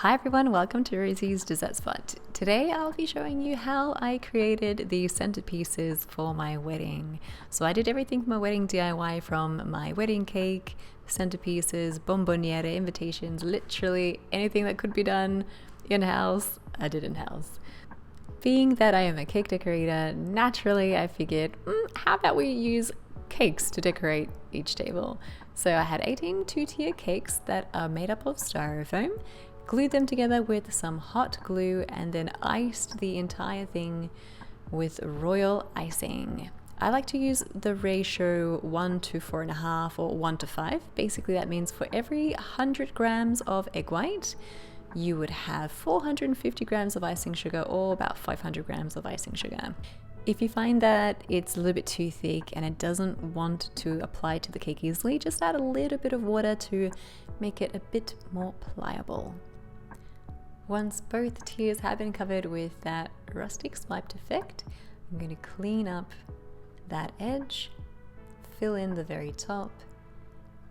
Hi everyone, welcome to Rosie's Dessert Spot. Today I'll be showing you how I created the centerpieces for my wedding. So I did everything for my wedding DIY, from my wedding cake, centerpieces, bomboniere, invitations, literally anything that could be done in-house, I did in-house. Being that I am a cake decorator, naturally I figured, how about we use cakes to decorate each table? So I had 18 two-tier cakes that are made up of styrofoam, glued them together with some hot glue, and then iced the entire thing with royal icing. I like to use the ratio 1 to 4.5 or 1 to 5. Basically that means for every 100 grams of egg white, you would have 450 grams of icing sugar, or about 500 grams of icing sugar. If you find that it's a little bit too thick and it doesn't want to apply to the cake easily, just add a little bit of water to make it a bit more pliable. Once both tiers have been covered with that rustic swiped effect, I'm going to clean up that edge, fill in the very top,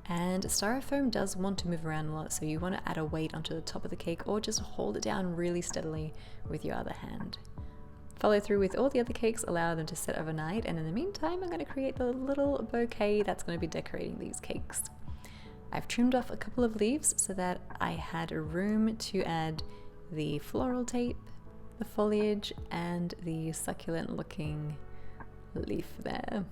and styrofoam does want to move around a lot, so you want to add a weight onto the top of the cake or just hold it down really steadily with your other hand. Follow through with all the other cakes, allow them to set overnight, and in the meantime I'm going to create the little bouquet that's going to be decorating these cakes. I've trimmed off a couple of leaves so that I had room to add the floral tape, the foliage, and the succulent looking leaf there.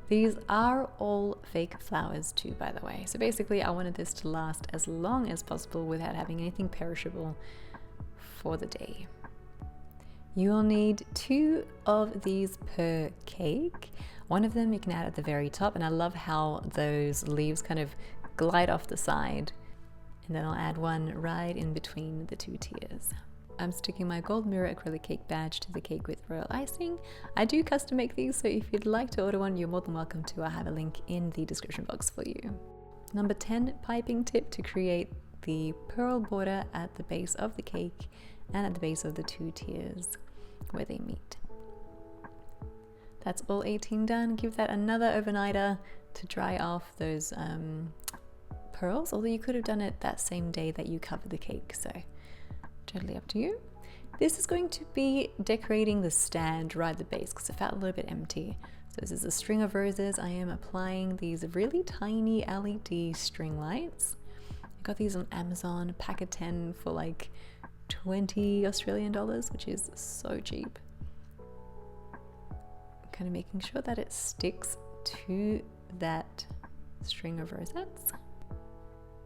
These are all fake flowers too, by the way. So basically I wanted this to last as long as possible without having anything perishable for the day. You will need 2 of these per cake. One of them you can add at the very top, and I love how those leaves kind of glide off the side. And then I'll add one right in between the 2 tiers. I'm sticking my gold mirror acrylic cake badge to the cake with royal icing. I do custom make these, so if you'd like to order one, you're more than welcome to. I have a link in the description box for you. Number 10 piping tip to create the pearl border at the base of the cake and at the base of the 2 tiers where they meet. That's all 18 done. Give that another overnighter to dry off those pearls, although you could have done it that same day that you covered the cake, so totally up to you. This is going to be decorating the stand right at the base because it felt a little bit empty. So this is a string of roses. I am applying these really tiny LED string lights. I got these on Amazon, pack of 10 for like 20 Australian dollars, which is so cheap. I'm kind of making sure that it sticks to that string of rosettes.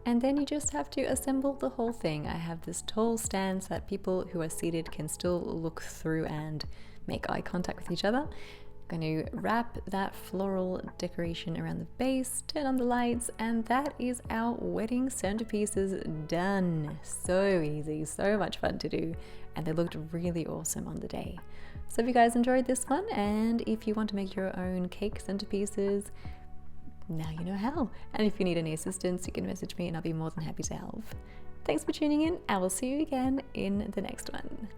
And then you just have to assemble the whole thing. I have this tall stand so that people who are seated can still look through and make eye contact with each other. I'm going to wrap that floral decoration around the base, turn on the lights, and that is our wedding centerpieces done. So easy, so much fun to do, and they looked really awesome on the day. So if you guys enjoyed this one, and if you want to make your own cake centerpieces, now you know how. And if you need any assistance, you can message me and I'll be more than happy to help. Thanks for tuning in. I will see you again in the next one.